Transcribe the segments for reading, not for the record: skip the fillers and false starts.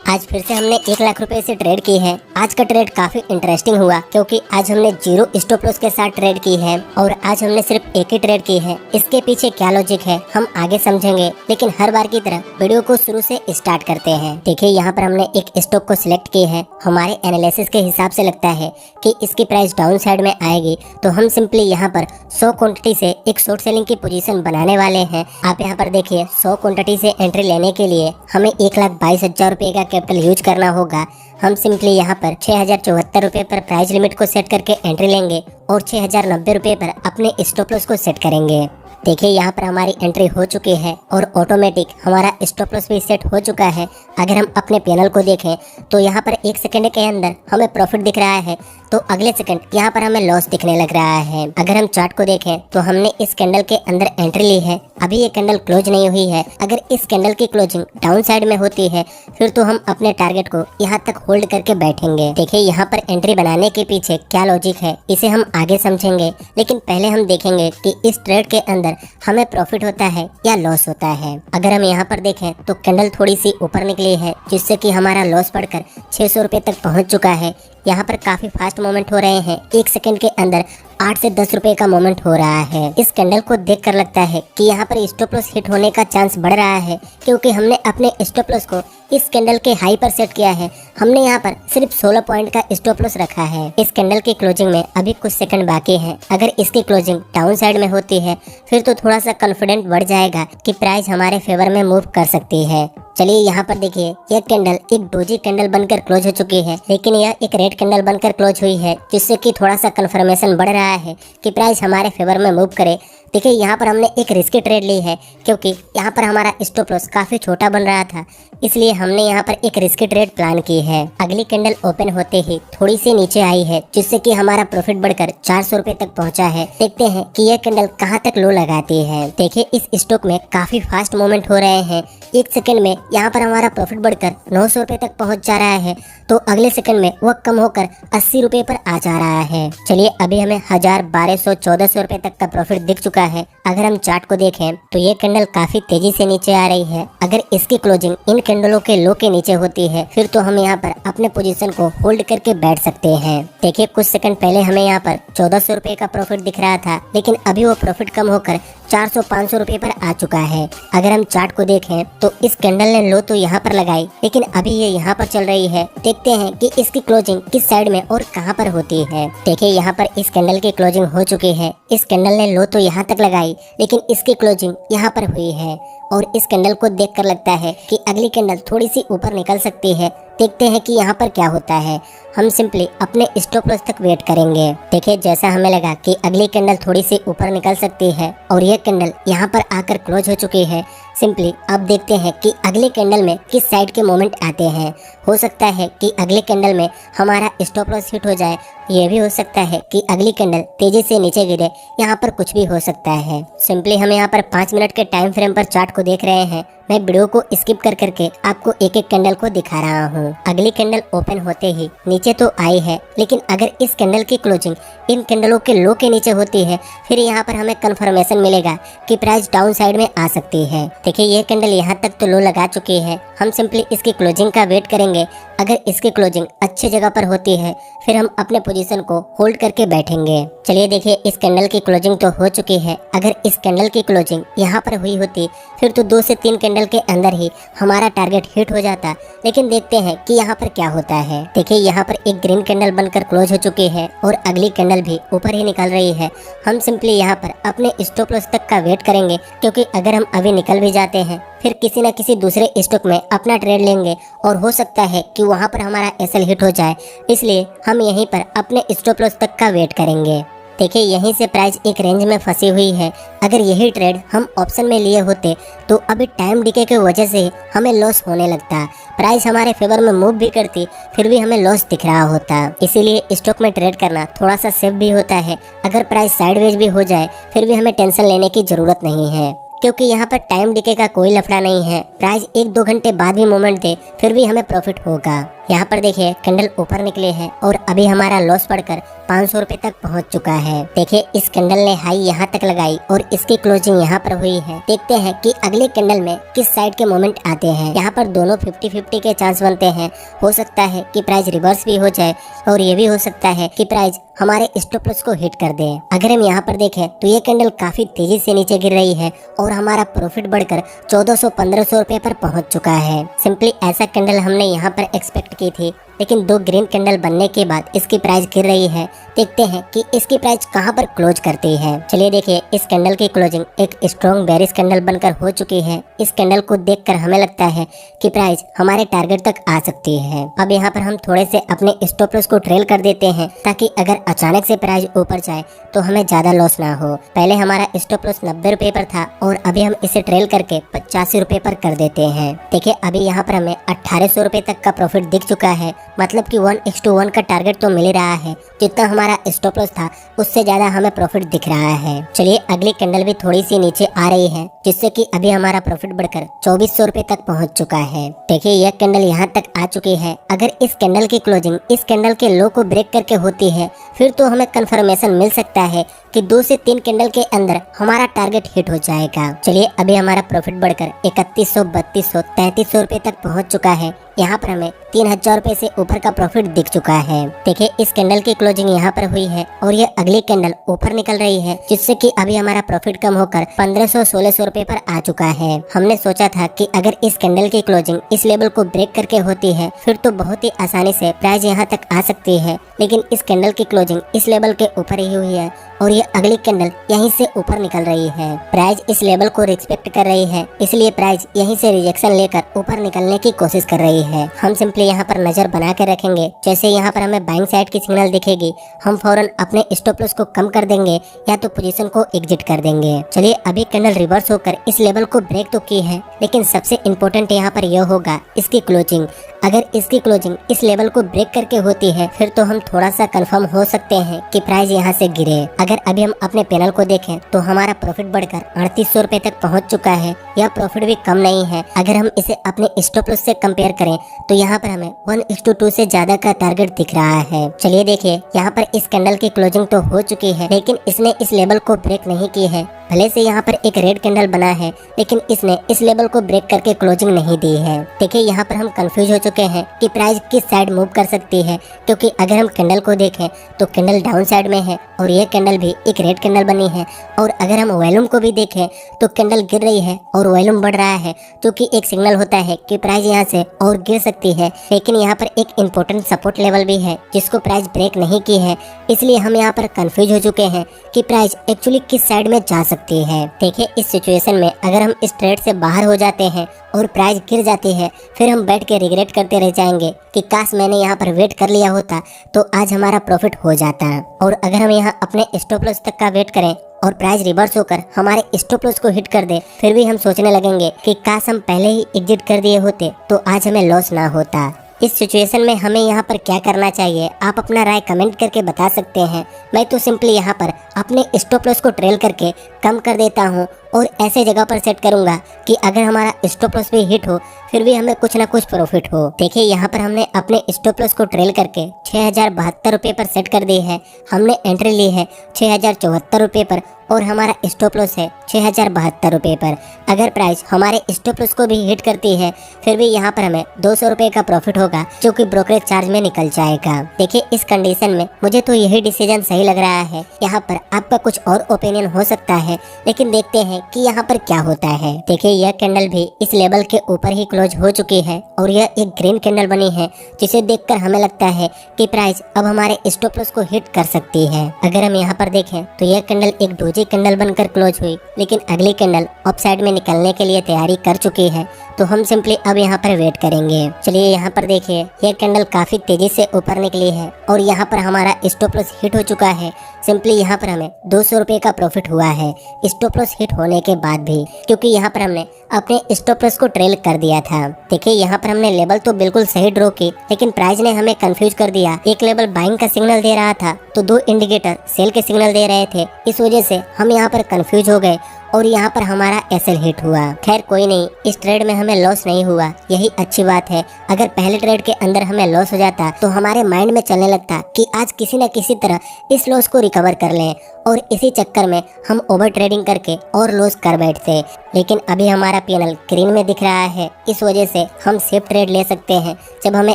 आज फिर से हमने 1 लाख रुपए से ट्रेड की है। आज का ट्रेड काफी इंटरेस्टिंग हुआ क्योंकि आज हमने 0 स्टॉप लॉस के साथ ट्रेड की है और आज हमने सिर्फ एक ही ट्रेड की है। इसके पीछे क्या लॉजिक है हम आगे समझेंगे, लेकिन हर बार की तरह वीडियो को शुरू से स्टार्ट करते हैं। देखिए यहाँ पर हमने एक स्टॉक को सिलेक्ट की है। हमारे एनालिसिस के हिसाब से लगता है कि इसकी प्राइस डाउन साइड में आएगी, तो हम सिंपली यहाँ पर 100 क्वांटिटी से एक शॉर्ट सेलिंग की पोजीशन बनाने वाले हैं। आप यहाँ पर देखिए 100 क्वांटिटी से एंट्री लेने के लिए हमें 1,22,000 रुपए का कैपिटल यूज करना होगा। हम सिंपली यहाँ पर 6,074 रुपए पर प्राइस लिमिट को सेट करके एंट्री लेंगे और 6,090 रुपए पर अपने स्टॉप लॉस को सेट करेंगे। देखिए यहाँ पर हमारी एंट्री हो चुकी है और ऑटोमेटिक हमारा स्टॉप लॉस भी सेट हो चुका है। अगर हम अपने पैनल को देखें तो यहाँ पर 1 सेकंड के अंदर हमें प्रॉफिट दिख रहा है, तो अगले सेकंड यहाँ पर हमें लॉस दिखने लग रहा है। अगर हम चार्ट को देखें तो हमने इस कैंडल के अंदर एंट्री ली है। अभी ये कैंडल क्लोज नहीं हुई है। अगर इस कैंडल की क्लोजिंग डाउन साइड में होती है फिर तो हम अपने टारगेट को यहाँ तक होल्ड करके बैठेंगे। देखिए यहाँ पर एंट्री बनाने के पीछे क्या लॉजिक है इसे हम आगे समझेंगे, लेकिन पहले हम देखेंगे कि इस ट्रेड के अंदर हमें प्रॉफिट होता है या लॉस होता है। अगर हम यहाँ पर देखें तो कैंडल थोड़ी सी ऊपर निकली है जिससे कि हमारा लॉस बढ़कर 600 रुपए तक पहुँच चुका है। यहाँ पर काफी फास्ट मूवमेंट हो रहे हैं। 1 सेकंड के अंदर 8 से 10 रुपए का मूवमेंट हो रहा है। इस कैंडल को देखकर लगता है कि यहाँ पर स्टॉप लॉस हिट होने का चांस बढ़ रहा है, क्योंकि हमने अपने स्टॉप लॉस को इस कैंडल के हाई पर सेट किया है। हमने यहाँ पर सिर्फ 16 पॉइंट का स्टॉप लॉस रखा है। इस कैंडल की क्लोजिंग में अभी कुछ सेकंड बाकी हैं। अगर इसकी क्लोजिंग डाउन साइड में होती है फिर तो थोड़ा सा कॉन्फिडेंट बढ़ जाएगा कि प्राइस हमारे फेवर में मूव कर सकती है। चलिए यहाँ पर देखिए यह कैंडल एक डोजी कैंडल बनकर क्लोज हो चुकी है, लेकिन यह एक रेड कैंडल बनकर क्लोज हुई है, जिससे कि थोड़ा सा कंफर्मेशन बढ़ रहा है कि प्राइस हमारे फेवर में मूव करे। देखिए यहाँ पर हमने एक रिस्की ट्रेड ली है, क्योंकि यहाँ पर हमारा स्टॉप लॉस काफी छोटा बन रहा था, इसलिए हमने यहाँ पर एक रिस्की ट्रेड प्लान की है। अगली कैंडल ओपन होते ही थोड़ी सी नीचे आई है, जिससे कि हमारा प्रॉफिट बढ़कर 400 रुपए तक पहुँचा है। देखते हैं कि यह कैंडल कहाँ तक लो लगाती है। देखिए इस स्टॉक में काफी फास्ट मूवमेंट हो रहे हैं। 1 सेकंड में यहाँ पर हमारा प्रॉफिट बढ़कर 900 रुपए तक पहुँच जा रहा है, तो अगले सेकंड में वह कम होकर 80 रुपए पर आ जा रहा है। चलिए अभी हमें 1000, 1200, 1400 रुपए तक का प्रॉफिट दिख चुका है। अगर हम चार्ट को देखें तो ये कैंडल काफी तेजी से नीचे आ रही है। अगर इसकी क्लोजिंग इन कैंडलों के लो के नीचे होती है फिर तो हम यहाँ पर अपने पोजीशन को होल्ड करके बैठ सकते हैं। देखिए कुछ सेकंड पहले हमें यहाँ पर 1400 रुपए का प्रॉफिट दिख रहा था, लेकिन अभी वो प्रॉफिट कम होकर 400-500 रुपए पर आ चुका है। अगर हम चार्ट को देखें तो इस कैंडल ने लो तो यहाँ पर लगाई, लेकिन अभी ये यहाँ पर चल रही है। देखते हैं कि इसकी क्लोजिंग किस साइड में और कहाँ पर होती है। देखिए यहाँ पर इस कैंडल की क्लोजिंग हो चुकी है। इस कैंडल ने लो तो यहाँ तक लगाई, लेकिन इसकी क्लोजिंग यहाँ पर हुई है और इस कैंडल को देखकर लगता है कि अगली कैंडल थोड़ी सी ऊपर निकल सकती है। देखते हैं कि यहाँ पर क्या होता है। हम सिंपली अपने स्टॉप लॉस तक वेट करेंगे। देखिए जैसा हमें लगा कि अगली कैंडल थोड़ी सी ऊपर निकल सकती है और यह कैंडल यहाँ पर आकर क्लोज हो चुकी है। सिंपली अब देखते हैं कि अगले कैंडल में किस साइड के मोमेंट आते हैं। हो सकता है कि अगले कैंडल में हमारा स्टॉप लॉस हिट हो जाए, यह भी हो सकता है कि अगली कैंडल तेजी से नीचे गिरे। यहाँ पर कुछ भी हो सकता है। सिंपली हम यहाँ पर 5 मिनट के टाइम फ्रेम पर चार्ट को देख रहे हैं। मैं वीडियो को स्किप कर करके आपको एक एक कैंडल को दिखा रहा हूँ। अगली कैंडल ओपन होते ही नीचे तो आई है, लेकिन अगर इस कैंडल की क्लोजिंग इन कैंडलों के लो के नीचे होती है फिर यहाँ पर हमें कंफर्मेशन मिलेगा कि प्राइस डाउन साइड में आ सकती है। देखिए ये कैंडल यहाँ तक तो लो लगा चुकी है। हम सिंपली इसकी क्लोजिंग का वेट करेंगे। अगर इसकी क्लोजिंग अच्छी जगह पर होती है फिर हम अपने पोजीशन को होल्ड करके बैठेंगे। चलिए देखिए इस कैंडल की क्लोजिंग तो हो चुकी है। अगर इस कैंडल की क्लोजिंग यहाँ पर हुई होती फिर तो 2 से 3 कैंडल के अंदर ही हमारा टारगेट हिट हो जाता, लेकिन देखते हैं कि यहाँ पर क्या होता है। देखिए यहाँ पर एक ग्रीन कैंडल बनकर क्लोज हो चुकी है और अगली कैंडल भी ऊपर ही निकल रही है। हम सिंपली यहाँ पर अपने स्टॉप लॉस तक का वेट करेंगे, क्योंकि अगर हम अभी निकल भी जाते हैं फिर किसी न किसी दूसरे स्टॉक में अपना ट्रेड लेंगे और हो सकता है कि वहाँ पर हमारा एसएल हिट हो जाए, इसलिए हम यहीं पर अपने स्टॉप लॉस तक का वेट करेंगे। देखिए यहीं से प्राइस एक रेंज में फंसी हुई है। अगर यही ट्रेड हम ऑप्शन में लिए होते तो अभी टाइम डिके की वजह से हमें लॉस होने लगता। प्राइस हमारे फेवर में मूव भी करती फिर भी हमें लॉस दिख रहा होता। इसीलिए स्टॉक में ट्रेड करना थोड़ा सा सेफ भी होता है। अगर प्राइस साइडवेज भी हो जाए फिर भी हमें टेंशन लेने की जरूरत नहीं है, क्योंकि यहाँ पर टाइम डिके का कोई लफड़ा नहीं है। प्राइस 1-2 घंटे बाद भी मूवमेंट दे फिर भी हमें प्रॉफिट होगा। यहाँ पर देखिए कैंडल ऊपर निकले हैं और अभी हमारा लॉस बढ़कर 500 रुपए तक पहुँच चुका है। देखिए इस कैंडल ने हाई यहाँ तक लगाई और इसकी क्लोजिंग यहाँ पर हुई है। देखते हैं कि अगले कैंडल में किस साइड के मोमेंट आते हैं। यहाँ पर दोनों 50-50 के चांस बनते हैं। हो सकता है कि प्राइस रिवर्स भी हो जाए और ये भी हो सकता है कि प्राइस हमारे स्टॉप लॉस को हिट कर दे। अगर हम यहाँ पर देखें तो ये कैंडल काफी तेजी से नीचे गिर रही है और हमारा प्रॉफिट बढ़कर 1400-1500 रुपए पर पहुंच चुका है। सिंपली ऐसा कैंडल हमने यहाँ पर एक्सपेक्ट की थी, लेकिन दो ग्रीन कैंडल बनने के बाद इसकी प्राइस गिर रही है। देखते हैं कि इसकी प्राइस कहां पर क्लोज करती है। चलिए देखिए इस कैंडल की क्लोजिंग एक स्ट्रॉन्ग बेरिश कैंडल बनकर हो चुकी है। इस कैंडल को देखकर हमें लगता है कि प्राइस हमारे टारगेट तक आ सकती है। अब यहाँ पर हम थोड़े से अपने स्टॉप लॉस को ट्रेल कर देते हैं ताकि अगर अचानक से प्राइस ऊपर जाए तो हमें ज्यादा लॉस ना हो। पहले हमारा स्टॉप लॉस 90 रुपए पर था और अभी हम इसे ट्रेल करके 85 रुपए पर कर देते हैं। देखिए अभी यहाँ पर हमें 1800 रुपए तक का प्रॉफिट दिख चुका है। मतलब कि 1:1 का टारगेट तो मिल ही रहा है। जितना हमारा स्टॉप लॉस था उससे ज्यादा हमें प्रॉफिट दिख रहा है। चलिए अगली कैंडल भी थोड़ी सी नीचे आ रही है, जिससे कि अभी हमारा प्रॉफिट बढ़कर 2400 रुपए तक पहुंच चुका है। देखिए यह कैंडल यहाँ तक आ चुकी है। अगर इस कैंडल की क्लोजिंग इस कैंडल के लो को ब्रेक करके होती है फिर तो हमें कंफर्मेशन मिल सकता है कि 2 से 3 कैंडल के अंदर हमारा टारगेट हिट हो जाएगा। चलिए अभी हमारा प्रॉफिट बढ़कर 3100, 3200, 3300 रुपए तक पहुंच चुका है। यहाँ पर हमें 3000 रुपए से ऊपर का प्रॉफिट दिख चुका है। देखिए इस कैंडल की क्लोजिंग यहाँ पर हुई है और ये अगली कैंडल ऊपर निकल रही है, जिससे कि अभी हमारा प्रॉफिट कम होकर 1500-1600 रुपए पर आ चुका है। हमने सोचा था कि अगर इस कैंडल की क्लोजिंग इस लेवल को ब्रेक करके होती है फिर तो बहुत ही आसानी से प्राइस यहाँ तक आ सकती है, लेकिन इस कैंडल की क्लोजिंग इस लेवल के ऊपर ही हुई है और ये अगली कैंडल यहीं से ऊपर निकल रही है। प्राइस इस लेवल को रिस्पेक्ट कर रही है, इसलिए प्राइस यहीं से रिजेक्शन लेकर ऊपर निकलने की कोशिश कर रही है। हम सिंपली यहाँ पर नजर बना के रखेंगे। जैसे यहाँ पर हमें बाइंग साइड की सिग्नल दिखेगी हम फौरन अपने स्टॉप लॉस को कम कर देंगे या तो पोजीशन को एग्जिट कर देंगे। चलिए अभी कैंडल रिवर्स होकर इस लेवल को ब्रेक तो की है, लेकिन सबसे इम्पोर्टेंट यहाँ पर यह होगा इसकी क्लोजिंग। अगर इसकी क्लोजिंग इस लेवल को ब्रेक करके होती है फिर तो हम थोड़ा सा कंफर्म हो सकते हैं कि प्राइस यहाँ से गिरे। अगर अभी हम अपने पैनल को देखें तो हमारा प्रॉफिट बढ़कर 3800 रुपए तक पहुँच चुका है। यह प्रॉफिट भी कम नहीं है। अगर हम इसे अपने स्टॉप लॉस से कंपेयर करें तो यहाँ पर हमें 1:2 से ज्यादा का टारगेट दिख रहा है। चलिए देखिए यहाँ पर इस कैंडल की क्लोजिंग तो हो चुकी है, लेकिन इसने इस लेवल को ब्रेक नहीं की है। भले से यहाँ पर एक रेड कैंडल बना है, लेकिन इसने इस लेवल को ब्रेक करके क्लोजिंग नहीं दी है। देखिए यहाँ पर हम कंफ्यूज हो चुके हैं कि प्राइस किस साइड मूव कर सकती है, क्योंकि अगर हम कैंडल को देखें तो कैंडल डाउन साइड में है और यह कैंडल भी एक रेड कैंडल बनी है। और अगर हम वॉल्यूम को भी देखें तो कैंडल गिर रही है और वॉल्यूम बढ़ रहा है, जो कि एक सिग्नल होता है कि प्राइस यहाँ से और गिर सकती है। लेकिन यहाँ पर एक इम्पोर्टेंट सपोर्ट लेवल भी है जिसको प्राइस ब्रेक नहीं की है, इसलिए हम यहाँ पर कंफ्यूज हो चुके हैं कि प्राइस एक्चुअली किस साइड में जा सकती है। देखिए इस सिचुएशन में अगर हम इस ट्रेड से बाहर हो जाते हैं और प्राइस गिर जाती है फिर हम बैठ के रिग्रेट करते रह जाएंगे कि काश मैंने यहाँ पर वेट कर लिया होता तो आज हमारा प्रॉफिट हो जाता। और अगर हम यहाँ अपने स्टॉप लॉस तक का वेट करें और प्राइस रिवर्स होकर हमारे स्टॉप लॉस को हिट कर दे फिर भी हम सोचने लगेंगे कि काश हम पहले ही एग्जिट कर दिए होते तो आज हमें लॉस ना होता। इस सिचुएशन में हमें यहाँ पर क्या करना चाहिए आप अपना राय कमेंट करके बता सकते हैं। मैं तो सिंपली यहाँ पर अपने स्टॉप लॉस को ट्रेल करके कम कर देता हूँ और ऐसे जगह पर सेट करूंगा कि अगर हमारा स्टॉप लॉस भी हिट हो फिर भी हमें कुछ ना कुछ प्रॉफिट हो। देखिए यहाँ पर हमने अपने स्टॉप लॉस को ट्रेल करके 6072 रुपए पर सेट कर दी है। हमने एंट्री ली है 6074 रुपए पर और हमारा स्टॉप लॉस है 6072 रुपए पर। अगर प्राइस हमारे स्टॉप लॉस को भी हिट करती है फिर भी यहाँ पर हमें 200 रुपए का प्रॉफिट होगा, जो कि ब्रोकरेज चार्ज में निकल जाएगा। देखिए इस कंडीशन में मुझे तो यही डिसीजन सही लग रहा है। यहाँ पर आपका कुछ और ओपिनियन हो सकता है, लेकिन देखते हैं कि यहाँ पर क्या होता है। देखिए यह कैंडल भी इस लेवल के ऊपर ही क्लोज हो चुकी है और यह एक ग्रीन कैंडल बनी है, जिसे देखकर हमें लगता है कि प्राइस अब हमारे स्टॉप लॉस को हिट कर सकती है। अगर हम यहाँ पर देखें तो यह कैंडल एक डोजी कैंडल बनकर क्लोज हुई, लेकिन अगली कैंडल अप साइड में निकलने के लिए तैयारी कर चुकी है, तो हम सिंपली अब यहाँ पर वेट करेंगे। चलिए यहाँ पर देखिए यह कैंडल काफी तेजी से ऊपर निकली है और यहाँ पर हमारा स्टॉप लॉस हिट हो चुका है। सिंपली यहाँ पर हमें 200 रुपए का प्रॉफिट हुआ है स्टॉप लॉस हिट होने के बाद भी, क्योंकि यहाँ पर हमने अपने स्टॉप लॉस को ट्रेल कर दिया था। देखिए यहाँ पर हमने लेवल तो बिल्कुल सही ड्रॉ की, लेकिन प्राइस ने हमें कंफ्यूज कर दिया। एक लेवल बाइंग का सिग्नल दे रहा था तो 2 इंडिकेटर सेल के सिग्नल दे रहे थे। इस वजह से हम यहाँ पर कंफ्यूज हो गए और यहाँ पर हमारा एसएल हिट हुआ। खैर कोई नहीं, इस ट्रेड में हमें लॉस नहीं हुआ, यही अच्छी बात है। अगर पहले ट्रेड के अंदर हमें लॉस हो जाता तो हमारे माइंड में चलने लगता कि आज किसी न किसी तरह इस लॉस को रिकवर कर लें, और इसी चक्कर में हम ओवर ट्रेडिंग करके और लॉस कर बैठते। लेकिन अभी हमारा पीएनएल ग्रीन में दिख रहा है, इस वजह से हम सेफ ट्रेड ले सकते हैं। जब हमें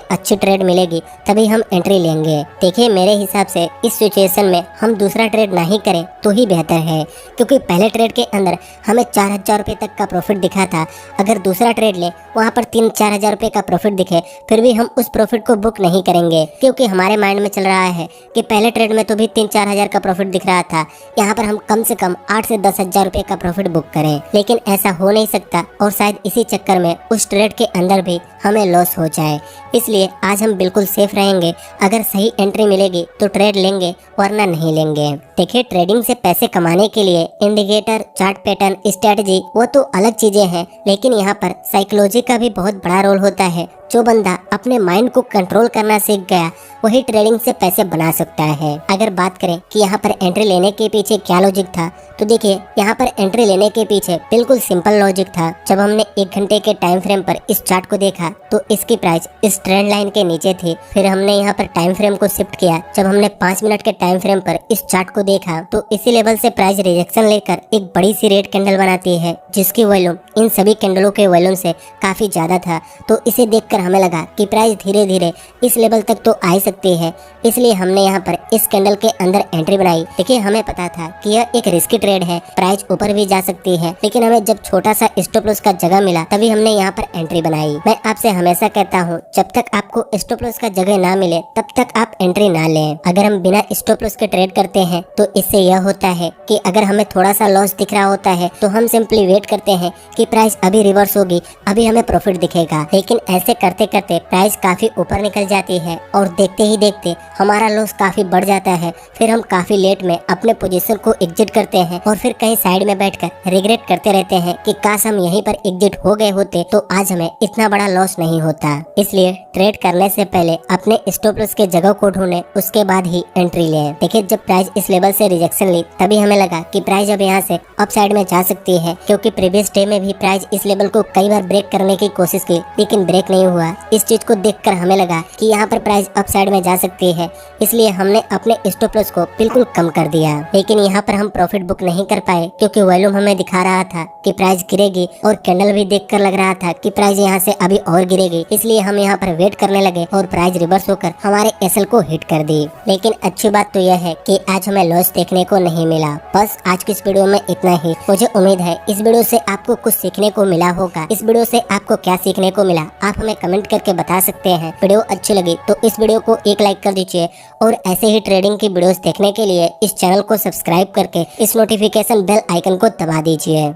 अच्छी ट्रेड मिलेगी तभी हम एंट्री लेंगे। देखिए मेरे हिसाब से इस सिचुएशन में हम दूसरा ट्रेड नहीं करें तो ही बेहतर है, क्योंकि पहले ट्रेड के अंदर हमें 4000 रुपये तक का प्रॉफिट दिखा था। अगर दूसरा ट्रेड ले वहाँ पर 3-4 हजार रुपये का प्रॉफिट दिखे, फिर भी हम उस प्रॉफिट को बुक नहीं करेंगे, क्योंकि हमारे माइंड में चल रहा है कि पहले ट्रेड में तो भी 3-4 हजार का प्रॉफिट दिख रहा था, यहाँ पर हम कम से कम 8 से 10 हजार रुपये का प्रॉफिट बुक करें। लेकिन ऐसा हो नहीं सकता, और शायद इसी चक्कर में उस ट्रेड के अंदर भी हमें लॉस हो जाए। इसलिए आज हम बिल्कुल सेफ रहेंगे। अगर सही एंट्री मिलेगी तो ट्रेड लेंगे, वरना नहीं लेंगे। देखिए ट्रेडिंग से पैसे कमाने के लिए इंडिकेटर, चार्ट पैटर्न, स्ट्रेटजी वो तो अलग चीजें हैं, लेकिन यहाँ पर साइकोलॉजी का भी बहुत बड़ा रोल होता है। जो बंदा अपने माइंड को कंट्रोल करना सीख गया वही ट्रेडिंग से पैसे बना सकता है। अगर बात करें कि यहाँ पर एंट्री लेने के पीछे क्या लॉजिक था, तो देखिए यहाँ पर एंट्री लेने के पीछे बिल्कुल सिंपल लॉजिक था। जब हमने 1 घंटे के टाइम फ्रेम पर इस चार्ट को देखा तो इसकी प्राइस इस ट्रेंड लाइन के नीचे थी। फिर हमने यहाँ पर टाइम फ्रेम को शिफ्ट किया। जब हमने 5 मिनट के टाइम फ्रेम पर इस चार्ट को देखा तो इसी लेवल से प्राइस रिजेक्शन लेकर एक बड़ी सी रेड कैंडल बनाती है, जिसकी वॉल्यूम इन सभी कैंडलों के वॉल्यूम से काफी ज्यादा था। तो इसे देखकर हमें लगा कि प्राइस धीरे धीरे इस लेवल तक तो आ सकती है, इसलिए हमने यहाँ पर इस कैंडल के अंदर एंट्री बनाई। देखिए हमें पता था कि यह एक रिस्की ट्रेड है, प्राइस ऊपर भी जा सकती है, लेकिन हमें जब छोटा सा स्टॉप लॉस का जगह मिला तभी हमने यहाँ पर एंट्री बनाई। मैं आपसे हमेशा कहता हूँ, जब तक आपको स्टॉप लॉस का जगह ना मिले तब तक आप एंट्री ना लें। अगर हम बिना स्टॉप लॉस के ट्रेड करते हैं तो इससे यह होता है कि अगर हमें थोड़ा सा लॉस दिख रहा होता है तो हम सिंपली वेट करते हैं कि प्राइस अभी रिवर्स होगी, अभी हमें प्रॉफिट दिखेगा। लेकिन ऐसे करते करते प्राइस काफी ऊपर निकल जाती है और देखते ही देखते हमारा लॉस काफी बढ़ जाता है। फिर हम काफी लेट में अपने पोजीशन को एग्जिट करते हैं और फिर कहीं साइड में बैठकर रिग्रेट करते रहते हैं कि काश हम यहीं पर एग्जिट हो गए होते तो आज हमें इतना बड़ा लॉस नहीं होता। इसलिए ट्रेड करने से पहले अपने स्टॉप लॉस के जगह को ढूंढें, उसके बाद ही एंट्री लें। देखिए जब प्राइस इस लेवल से रिजेक्शन ली तभी हमें लगा कि प्राइस अब यहाँ से अप साइड में जा सकती है, क्योंकि प्रीवियस डे में भी प्राइस इस लेवल को कई बार ब्रेक करने की कोशिश की लेकिन ब्रेक नहीं हुआ। इस चीज को देखकर हमें लगा कि यहाँ पर प्राइस अप साइड में जा सकती है, इसलिए हमने अपने स्टॉप लॉस को बिल्कुल कम कर दिया। लेकिन यहाँ पर हम प्रॉफिट बुक नहीं कर पाए, क्योंकि वॉल्यूम हमें दिखा रहा था कि प्राइस गिरेगी और कैंडल भी देखकर लग रहा था कि प्राइस यहाँ से अभी और गिरेगी। इसलिए हम यहाँ पर वेट करने लगे और प्राइस रिवर्स होकर हमारे एसएल को हिट कर दी। लेकिन अच्छी बात तो यह है कि आज हमें लॉस देखने को नहीं मिला। बस आज की इस वीडियो में इतना ही। मुझे उम्मीद है इस वीडियो से आपको कुछ सीखने को मिला होगा। इस वीडियो से आपको क्या सीखने को मिला आप हमें कमेंट करके बता सकते हैं। वीडियो अच्छी लगी तो इस वीडियो को एक लाइक कर दीजिए, और ऐसे ही ट्रेडिंग की वीडियोस देखने के लिए इस चैनल को सब्सक्राइब करके इस नोटिफिकेशन बेल आइकन को दबा दीजिए।